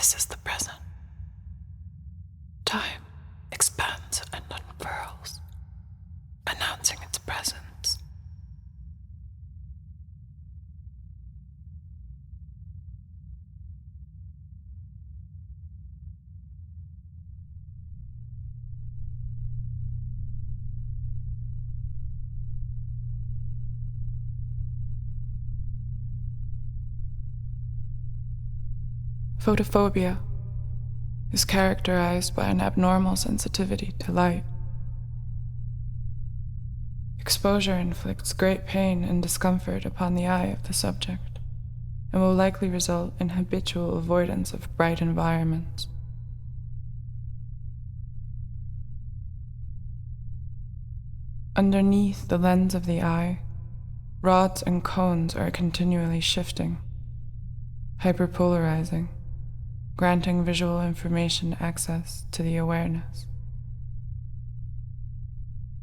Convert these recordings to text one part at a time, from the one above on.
This is the present. Time expands and unfurls, announcing its presence. Photophobia is characterized by an abnormal sensitivity to light. Exposure inflicts great pain and discomfort upon the eye of the subject, and will likely result in habitual avoidance of bright environments. Underneath the lens of the eye, rods and cones are continually shifting, hyperpolarizing, granting visual information access to the awareness.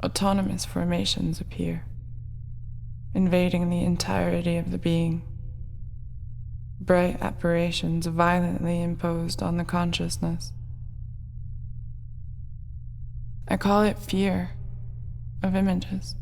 Autonomous formations appear, invading the entirety of the being, bright apparitions violently imposed on the consciousness. I call it fear of images.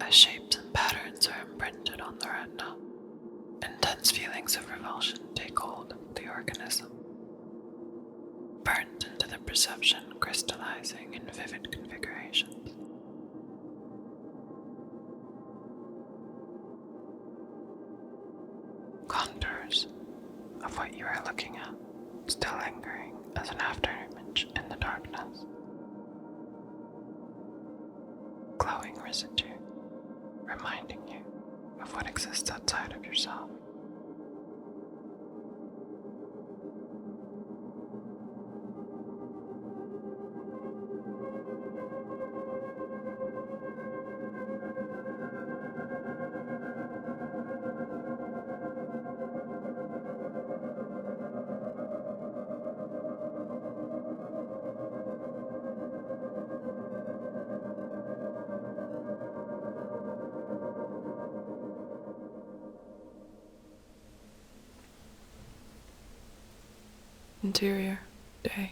As shapes and patterns are imprinted on the retina, intense feelings of revulsion take hold of the organism, burnt into the perception, crystallizing in vivid configurations. Contours of what you are looking at still lingering as an afterimage in the darkness. Glowing residue, reminding you of what exists outside of yourself. Interior, day.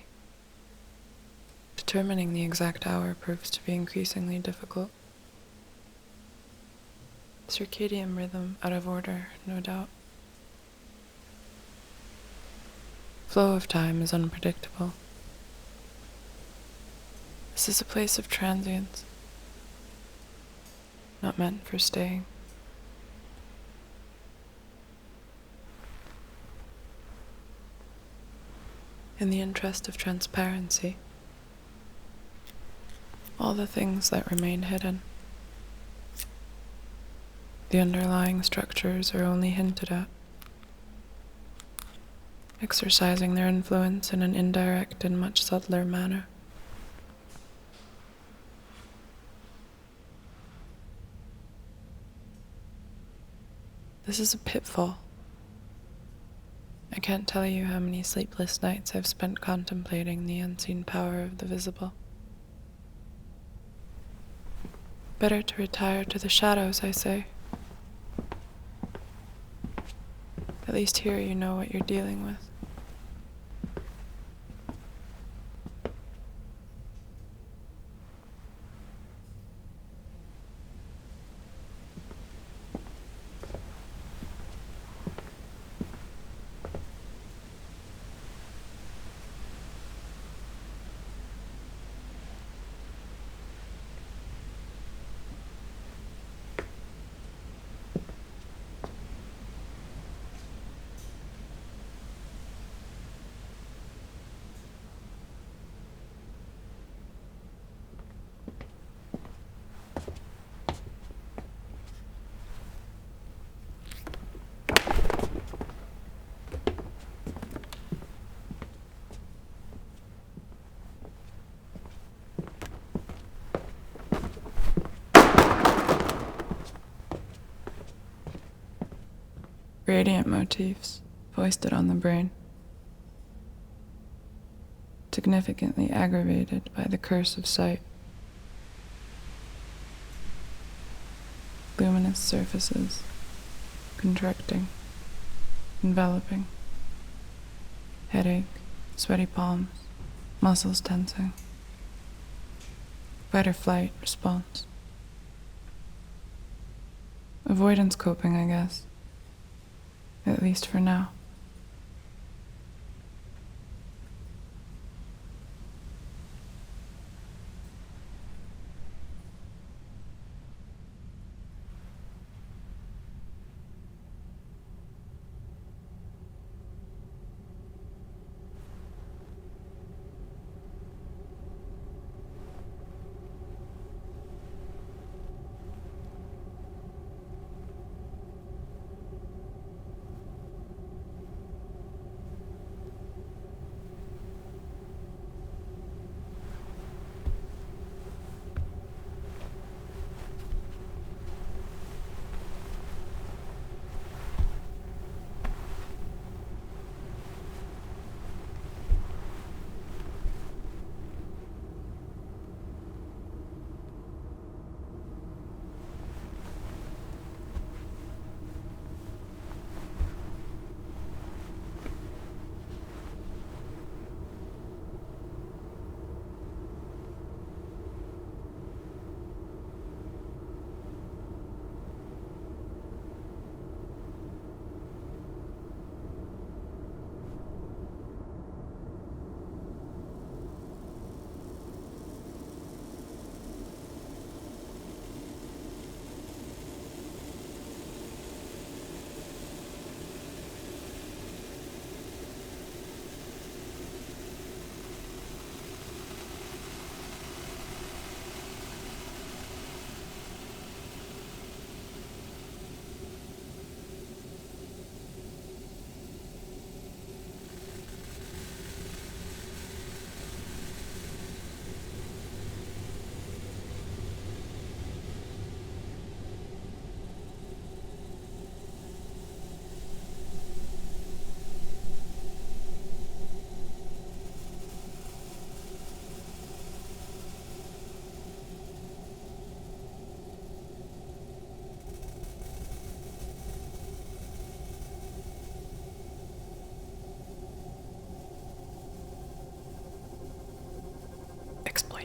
Determining the exact hour proves to be increasingly difficult. Circadian rhythm out of order, no doubt. Flow of time is unpredictable. This is a place of transience, not meant for staying. In the interest of transparency, all the things that remain hidden, the underlying structures are only hinted at, exercising their influence in an indirect and much subtler manner. This is a pitfall. I can't tell you how many sleepless nights I've spent contemplating the unseen power of the visible. Better to retire to the shadows, I say. At least here you know what you're dealing with. Radiant motifs foisted on the brain, significantly aggravated by the curse of sight. Luminous surfaces, contracting, enveloping, headache, sweaty palms, muscles tensing, fight or flight response. Avoidance coping, I guess. At least for now.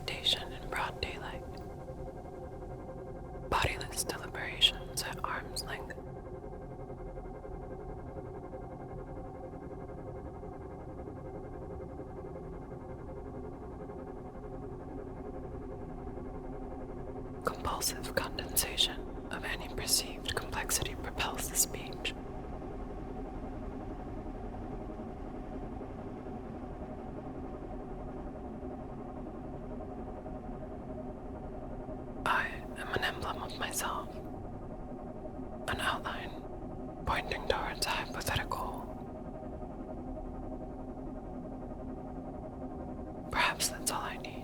meditation in broad daylight, bodiless deliberations at arm's length. Compulsive condensation of any perceived complexity propels the speech. I am an emblem of myself, an outline pointing towards a hypothetical whole. Perhaps that's all I need.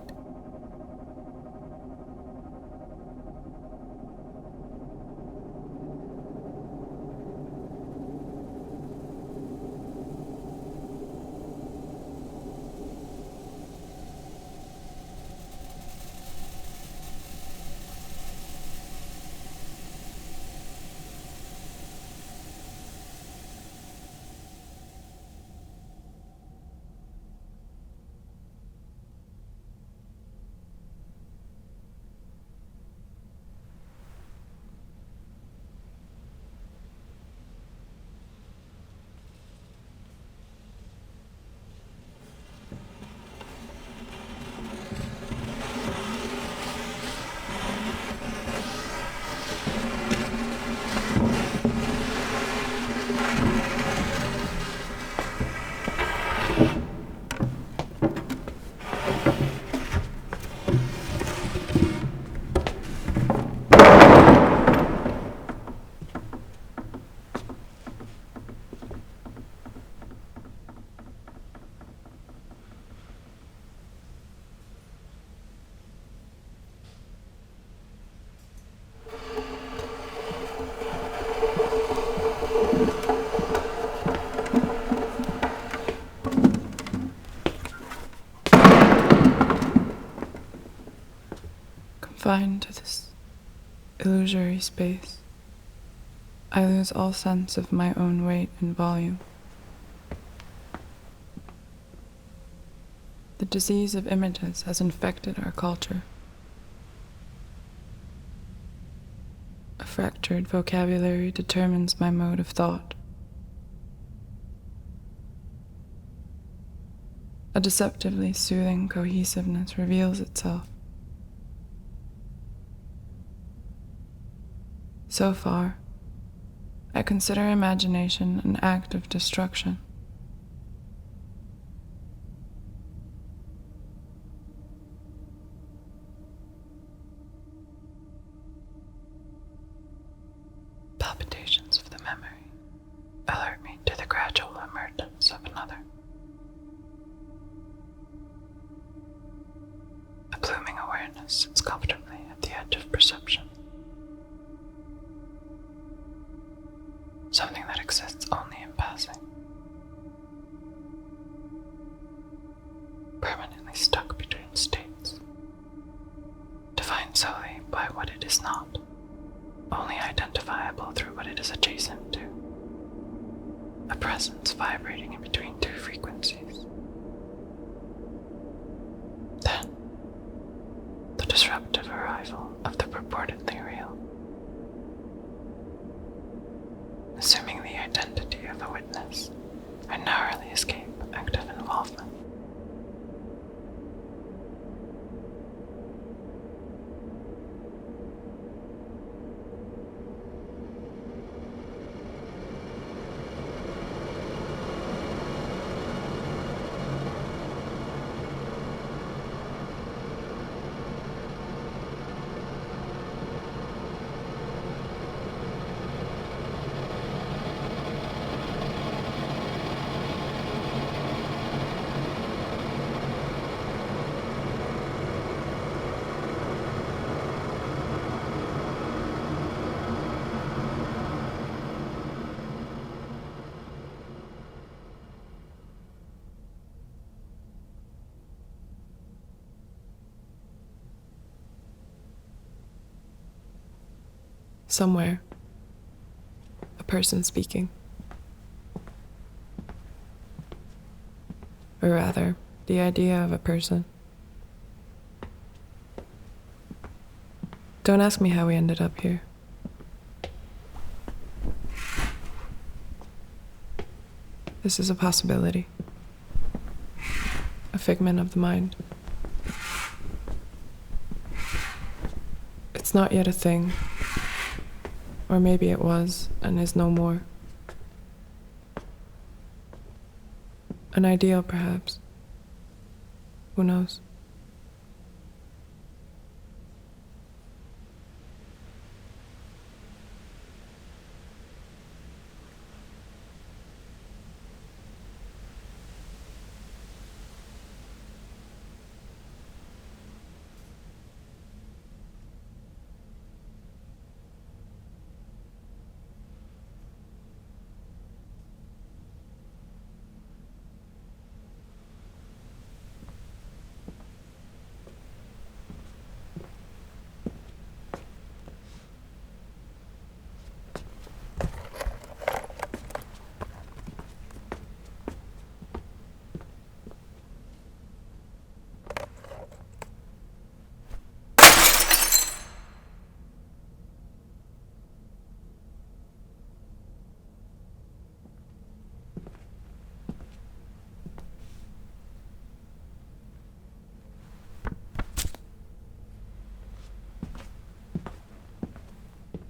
Confined to this illusory space, I lose all sense of my own weight and volume. The disease of images has infected our culture. A fractured vocabulary determines my mode of thought. A deceptively soothing cohesiveness reveals itself. So far, I consider imagination an act of destruction. Palpitations of the memory alert me to the gradual emergence of another. A blooming awareness sits comfortably at the edge of perception. Something that exists only in passing. Permanently stuck between states. Defined solely by what it is not. Only identifiable through what it is adjacent to. A presence vibrating in between two frequencies. Then, the disruptive arrival of the purportedly real. Assuming the identity of a witness, I narrowly escape active involvement. Somewhere, a person speaking. Or rather, the idea of a person. Don't ask me how we ended up here. This is a possibility. A figment of the mind. It's not yet a thing. Or maybe it was and is no more. An ideal, perhaps. Who knows?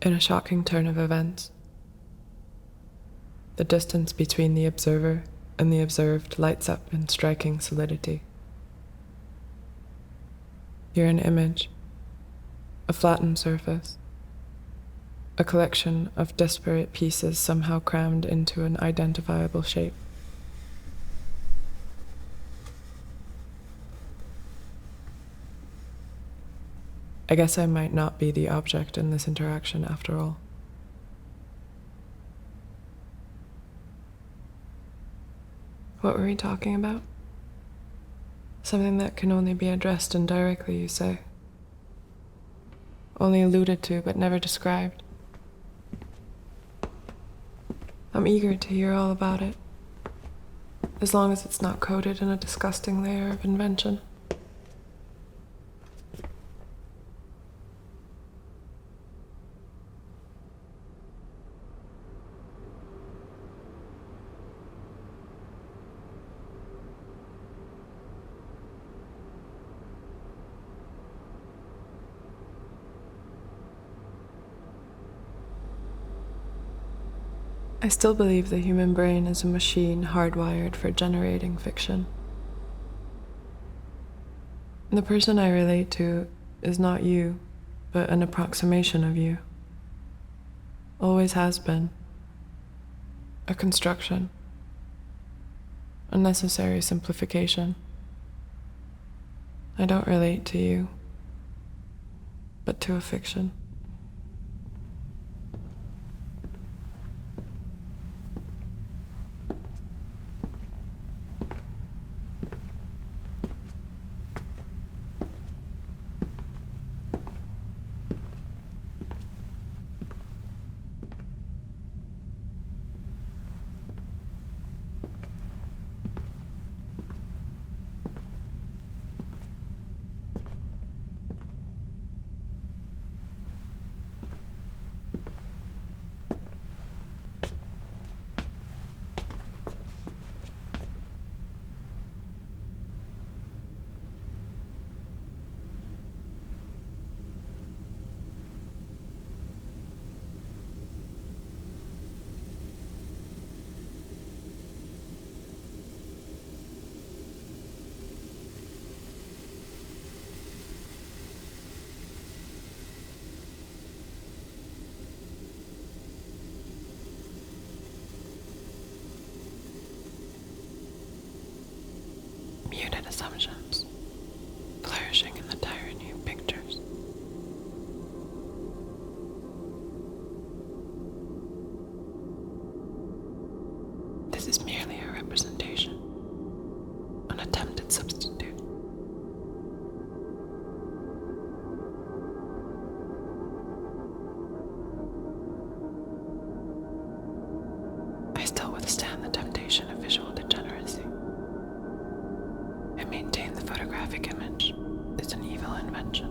In a shocking turn of events, the distance between the observer and the observed lights up in striking solidity. You're an image, a flattened surface, a collection of disparate pieces somehow crammed into an identifiable shape. I guess I might not be the object in this interaction after all. What were we talking about? Something that can only be addressed indirectly, you say. Only alluded to, but never described. I'm eager to hear all about it, as long as it's not coated in a disgusting layer of invention. I still believe the human brain is a machine hardwired for generating fiction. The person I relate to is not you, but an approximation of you. Always has been. A construction. A necessary simplification. I don't relate to you, but to a fiction. Muted assumptions, flourishing in the tyranny of pictures. This is merely a representation, an attempted substitute. I still withstand the temptation of visual degeneracy. Maintain the photographic image is an evil invention.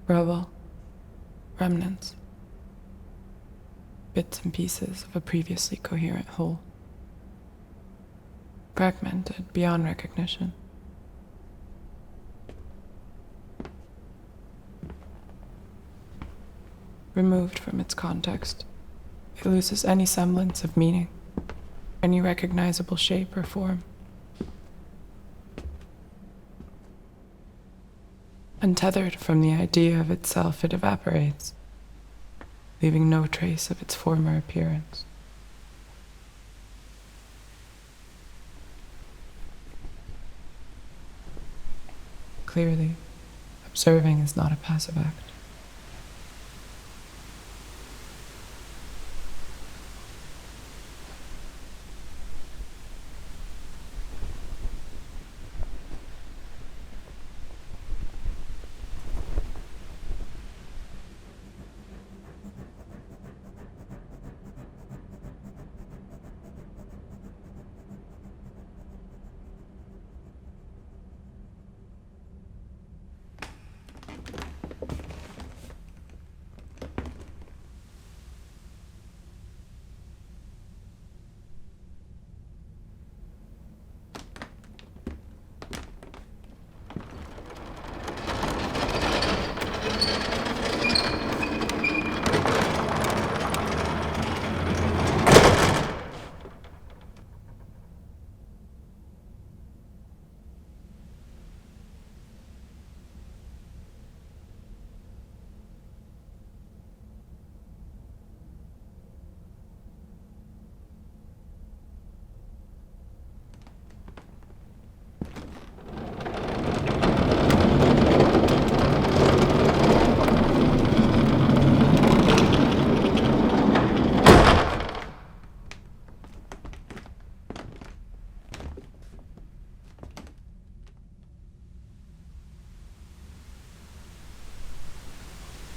rubble, remnants, bits and pieces of a previously coherent whole, fragmented beyond recognition. Removed from its context, it loses any semblance of meaning, any recognizable shape or form. Untethered from the idea of itself, it evaporates, leaving no trace of its former appearance. Clearly, observing is not a passive act.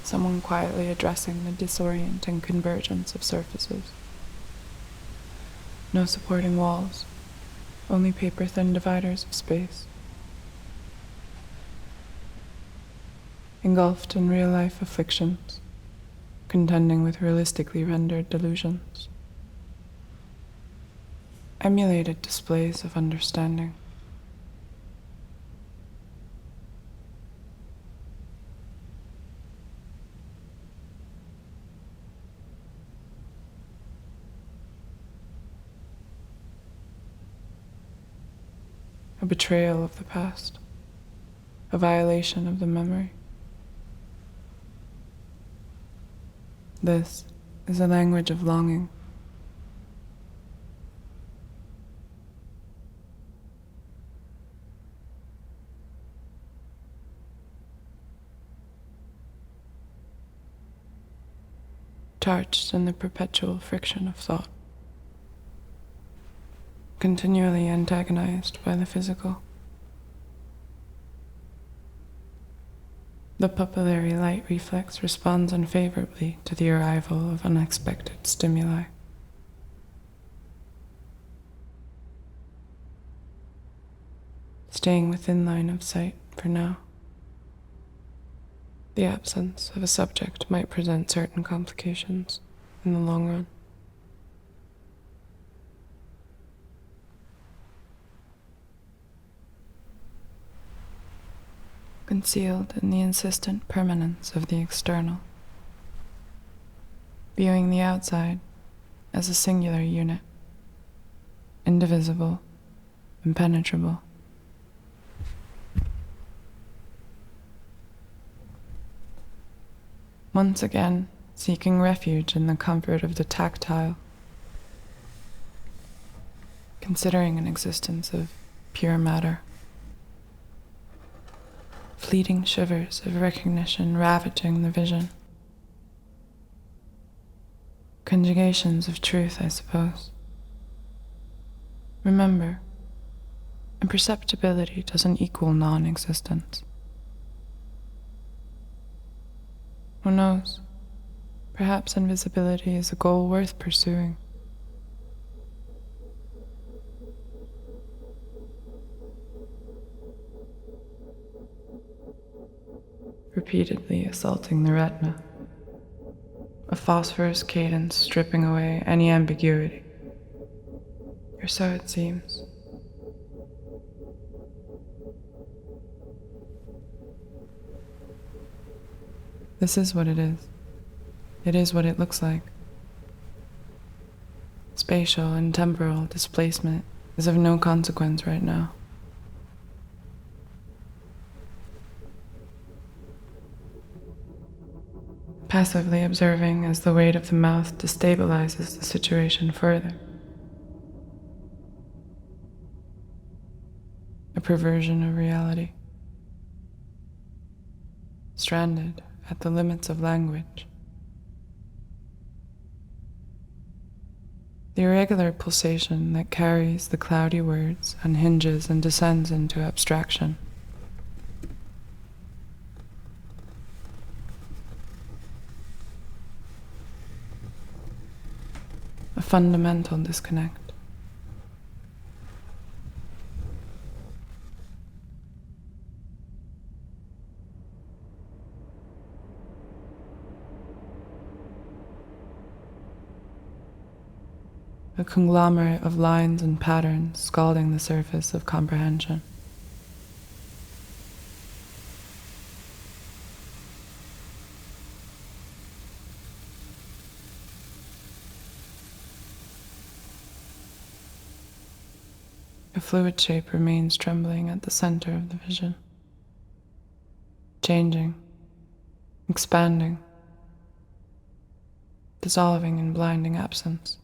Someone quietly addressing the disorienting convergence of surfaces. No supporting walls, only paper-thin dividers of space. Engulfed in real-life afflictions, contending with realistically rendered delusions. Emulated displays of understanding. A betrayal of the past, a violation of the memory. This is a language of longing. Charged in the perpetual friction of thought. Continually antagonized by the physical. The pupillary light reflex responds unfavorably to the arrival of unexpected stimuli. Staying within line of sight for now. The absence of a subject might present certain complications in the long run. Concealed in the insistent permanence of the external, viewing the outside as a singular unit, indivisible, impenetrable. Once again, seeking refuge in the comfort of the tactile, considering an existence of pure matter. Fleeting shivers of recognition ravaging the vision. Conjugations of truth, I suppose. Remember, imperceptibility doesn't equal non-existence. Who knows? Perhaps invisibility is a goal worth pursuing. repeatedly assaulting the retina. A phosphorus cadence stripping away any ambiguity. Or so it seems. This is what it is. It is what it looks like. Spatial and temporal displacement is of no consequence right now. Passively observing as the weight of the mouth destabilizes the situation further. A perversion of reality. Stranded at the limits of language. The irregular pulsation that carries the cloudy words unhinges and descends into abstraction. A fundamental disconnect. A conglomerate of lines and patterns scalding the surface of comprehension. A fluid shape remains trembling at the center of the vision, changing, expanding, dissolving in blinding absence.